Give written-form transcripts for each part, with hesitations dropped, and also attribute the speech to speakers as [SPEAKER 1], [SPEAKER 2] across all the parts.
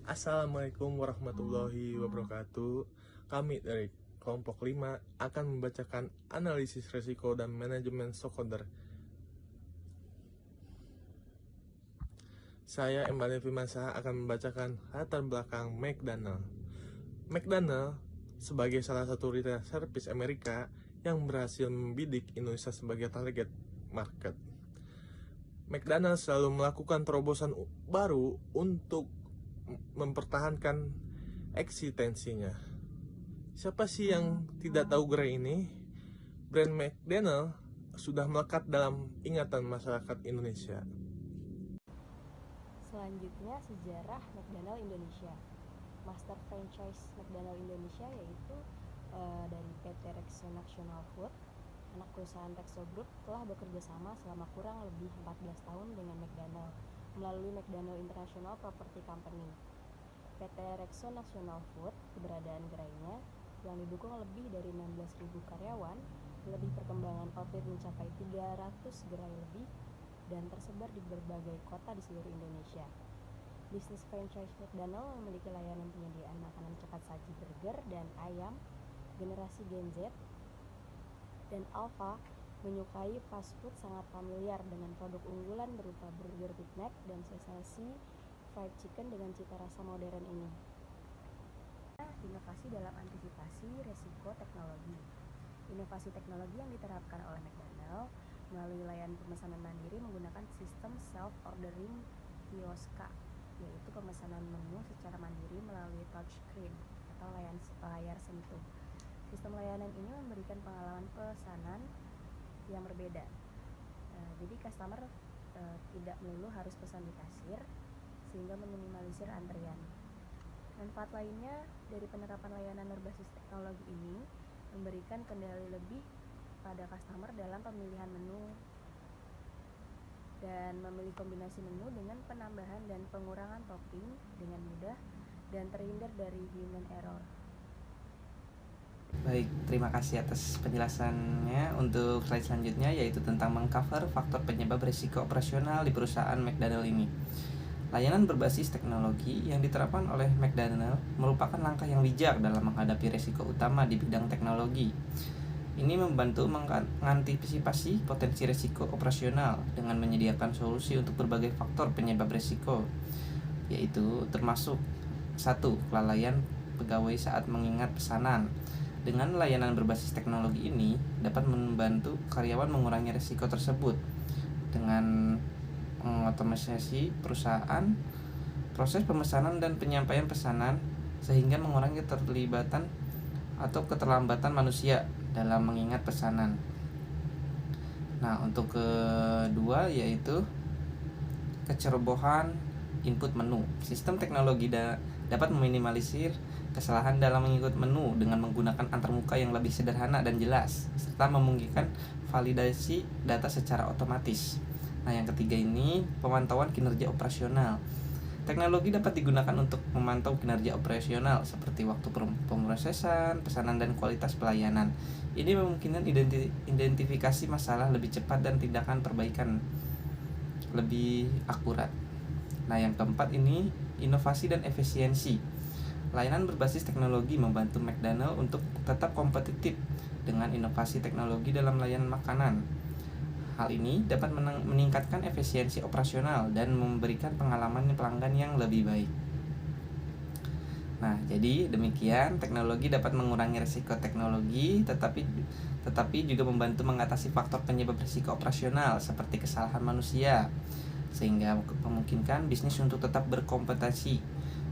[SPEAKER 1] Assalamualaikum warahmatullahi wabarakatuh. Kami dari kelompok 5 akan membacakan analisis risiko dan manajemen stockholder. Saya Embal Fimansyah akan membacakan latar belakang McDonald. McDonald sebagai salah satu retail service Amerika yang berhasil membidik Indonesia sebagai target market. McDonald selalu melakukan terobosan baru untuk mempertahankan eksistensinya. Siapa sih yang tidak tahu gerai ini? Brand McDonald sudah melekat dalam ingatan masyarakat Indonesia.
[SPEAKER 2] Selanjutnya, sejarah McDonald Indonesia. Master franchise McDonald Indonesia yaitu dari PT Rexona National Food, anak perusahaan Rexo Group, telah bekerja sama selama kurang lebih 14 tahun dengan McDonald melalui McDonald International Property Company. PT Rexo National Food, keberadaan gerainya yang didukung lebih dari 16.000 karyawan, lebih perkembangan outlet mencapai 300 gerai lebih dan tersebar di berbagai kota di seluruh Indonesia. Bisnis franchise McDonald memiliki layanan penyediaan makanan cepat saji burger dan ayam. Generasi Gen Z dan Alpha menyukai fast food sangat familiar dengan produk unggulan berupa burger Big Mac dan sensasi fried chicken dengan cita rasa modern ini. Inovasi dalam antisipasi resiko teknologi. Inovasi teknologi yang diterapkan oleh McDonald melalui layanan pemesanan mandiri menggunakan sistem self-ordering kioska, yaitu pemesanan menu secara mandiri melalui touchscreen atau layar sentuh. Sistem layanan ini memberikan pengalaman pesanan yang berbeda. Jadi customer tidak melulu harus pesan di kasir, sehingga meminimalisir antrian. Manfaat lainnya dari penerapan layanan berbasis teknologi ini memberikan kendali lebih pada customer dalam pemilihan menu dan memilih kombinasi menu dengan penambahan dan pengurangan topping dengan mudah dan terhindar dari human error.
[SPEAKER 3] Baik, terima kasih atas penjelasannya. Untuk slide selanjutnya yaitu tentang mengcover faktor penyebab risiko operasional di perusahaan McDonald ini. Layanan berbasis teknologi yang diterapkan oleh McDonald merupakan langkah yang bijak dalam menghadapi risiko utama di bidang teknologi. Ini membantu mengantisipasi potensi risiko operasional dengan menyediakan solusi untuk berbagai faktor penyebab risiko, yaitu termasuk 1. Kelalaian pegawai saat mengingat pesanan. Dengan layanan berbasis teknologi ini dapat membantu karyawan mengurangi risiko tersebut dengan mengotomatisasi perusahaan proses pemesanan dan penyampaian pesanan sehingga mengurangi keterlibatan atau keterlambatan manusia dalam mengingat pesanan. Nah, untuk kedua yaitu kecerobohan input menu. Sistem teknologi dapat meminimalisir kesalahan dalam mengikut menu dengan menggunakan antarmuka yang lebih sederhana dan jelas, serta memungkinkan validasi data secara otomatis. Nah, yang ketiga ini pemantauan kinerja operasional. Teknologi dapat digunakan untuk memantau kinerja operasional seperti waktu pemrosesan, pesanan, dan kualitas pelayanan. Ini memungkinkan identifikasi masalah lebih cepat dan tindakan perbaikan lebih akurat. Nah, yang keempat ini inovasi dan efisiensi. Layanan berbasis teknologi membantu McDonald untuk tetap kompetitif dengan inovasi teknologi dalam layanan makanan. Hal ini dapat meningkatkan efisiensi operasional dan memberikan pengalaman pelanggan yang lebih baik. Nah, jadi demikian teknologi dapat mengurangi risiko teknologi, tetapi juga membantu mengatasi faktor penyebab risiko operasional seperti kesalahan manusia, sehingga memungkinkan bisnis untuk tetap berkompetisi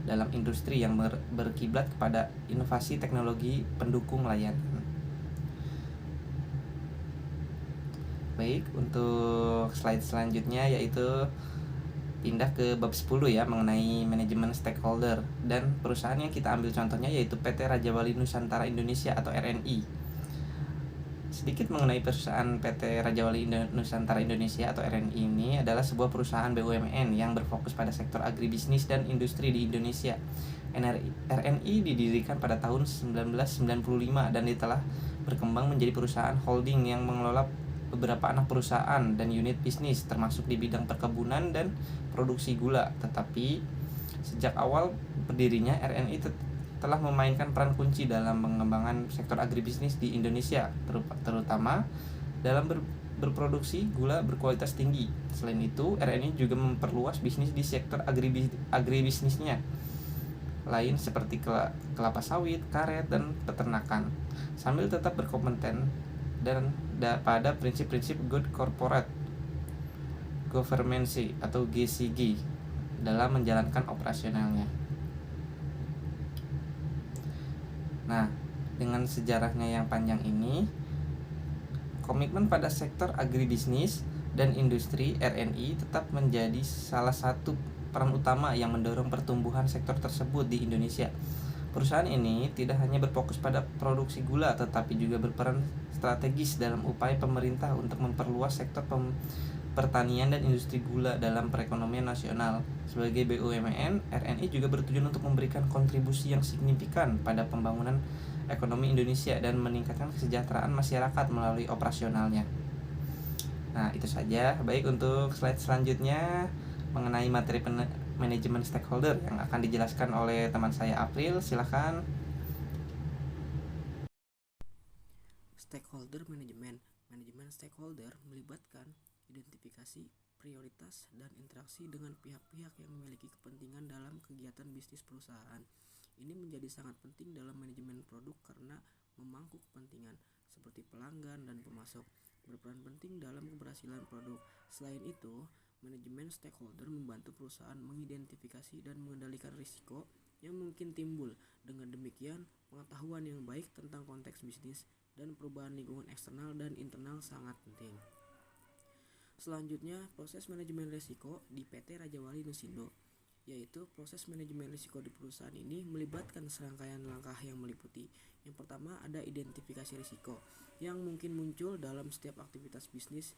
[SPEAKER 3] dalam industri yang berkiblat kepada inovasi teknologi pendukung layanan. Baik, untuk slide selanjutnya yaitu pindah ke bab 10 ya, mengenai manajemen stakeholder dan perusahaan yang kita ambil contohnya yaitu PT Raja Wali Nusantara Indonesia atau RNI. Sedikit mengenai perusahaan PT Raja Wali Nusantara Indonesia atau RNI ini adalah sebuah perusahaan BUMN yang berfokus pada sektor agribisnis dan industri di Indonesia. RNI didirikan pada tahun 1995 dan telah berkembang menjadi perusahaan holding yang mengelola beberapa anak perusahaan dan unit bisnis termasuk di bidang perkebunan dan produksi gula. Tetapi sejak awal berdirinya RNI telah memainkan peran kunci dalam pengembangan sektor agribisnis di Indonesia, terutama dalam berproduksi gula berkualitas tinggi. Selain itu, RNI juga memperluas bisnis di sektor agribisnisnya lain seperti kelapa sawit, karet, dan peternakan, sambil tetap berkompeten dan pada prinsip-prinsip Good Corporate Governance atau GCG dalam menjalankan operasionalnya. Nah, dengan sejarahnya yang panjang ini, komitmen pada sektor agribisnis dan industri RNI tetap menjadi salah satu peran utama yang mendorong pertumbuhan sektor tersebut di Indonesia. Perusahaan ini tidak hanya berfokus pada produksi gula, tetapi juga berperan strategis dalam upaya pemerintah untuk memperluas sektor pertanian dan industri gula dalam perekonomian nasional. Sebagai BUMN, RNI juga bertujuan untuk memberikan kontribusi yang signifikan pada pembangunan ekonomi Indonesia dan meningkatkan kesejahteraan masyarakat melalui operasionalnya. Nah, itu saja. Baik, untuk slide selanjutnya mengenai materi manajemen stakeholder yang akan dijelaskan oleh teman saya April. Silakan.
[SPEAKER 4] Stakeholder Management. Manajemen stakeholder melibatkan identifikasi, prioritas, dan interaksi dengan pihak-pihak yang memiliki kepentingan dalam kegiatan bisnis perusahaan. Ini menjadi sangat penting dalam manajemen produk karena memangku kepentingan seperti pelanggan dan pemasok, berperan penting dalam keberhasilan produk. Selain itu, manajemen stakeholder membantu perusahaan mengidentifikasi dan mengendalikan risiko yang mungkin timbul. Dengan demikian, pengetahuan yang baik tentang konteks bisnis dan perubahan lingkungan eksternal dan internal sangat penting. Selanjutnya, proses manajemen risiko di PT Raja Wali Nusindo, yaitu proses manajemen risiko di perusahaan ini melibatkan serangkaian langkah yang meliputi. Yang pertama, ada identifikasi risiko yang mungkin muncul dalam setiap aktivitas bisnis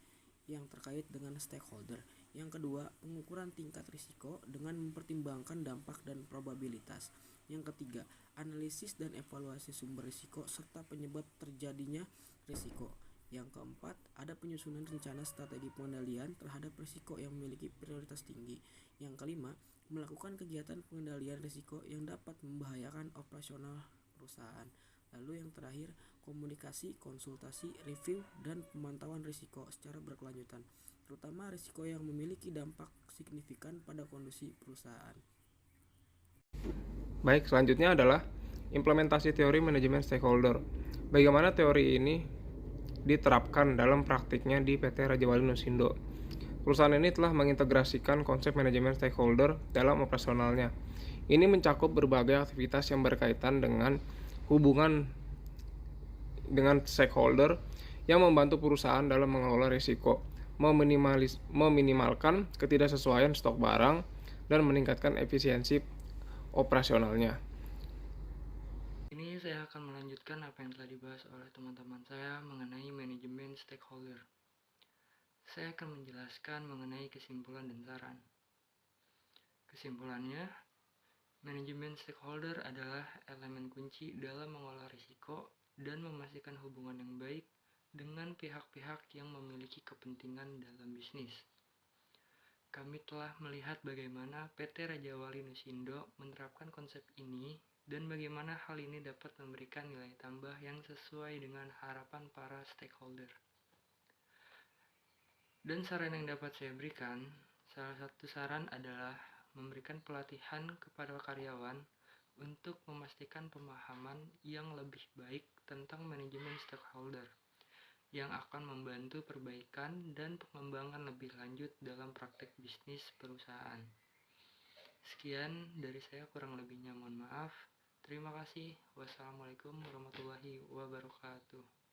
[SPEAKER 4] yang terkait dengan stakeholder. Yang kedua, pengukuran tingkat risiko dengan mempertimbangkan dampak dan probabilitas. Yang ketiga, analisis dan evaluasi sumber risiko serta penyebab terjadinya risiko. Yang keempat, ada penyusunan rencana strategi pengendalian terhadap risiko yang memiliki prioritas tinggi. Yang kelima, melakukan kegiatan pengendalian risiko yang dapat membahayakan operasional perusahaan. Lalu yang terakhir, komunikasi, konsultasi, review, dan pemantauan risiko secara berkelanjutan, terutama risiko yang memiliki dampak signifikan pada kondisi perusahaan.
[SPEAKER 5] Baik, selanjutnya adalah implementasi teori manajemen stakeholder. Bagaimana teori ini diterapkan dalam praktiknya di PT Raja Wali Nusindo. Perusahaan ini telah mengintegrasikan konsep manajemen stakeholder dalam operasionalnya. Ini mencakup berbagai aktivitas yang berkaitan dengan hubungan dengan stakeholder yang membantu perusahaan dalam mengelola risiko, meminimalkan ketidaksesuaian stok barang, dan meningkatkan efisiensi operasionalnya.
[SPEAKER 6] Ini saya akan melanjutkan apa yang telah dibahas oleh teman-teman saya mengenai manajemen stakeholder. Saya akan menjelaskan mengenai kesimpulan dan saran. Kesimpulannya, manajemen stakeholder adalah elemen kunci dalam mengolah risiko dan memastikan hubungan yang baik dengan pihak-pihak yang memiliki kepentingan dalam bisnis. Kami telah melihat bagaimana PT Raja Wali Nusindo menerapkan konsep ini dan bagaimana hal ini dapat memberikan nilai tambah yang sesuai dengan harapan para stakeholder. Dan saran yang dapat saya berikan, salah satu saran adalah memberikan pelatihan kepada karyawan untuk memastikan pemahaman yang lebih baik tentang manajemen stakeholder yang akan membantu perbaikan dan pengembangan lebih lanjut dalam praktek bisnis perusahaan. Sekian dari saya, kurang lebihnya mohon maaf. Terima kasih. Wassalamualaikum warahmatullahi wabarakatuh.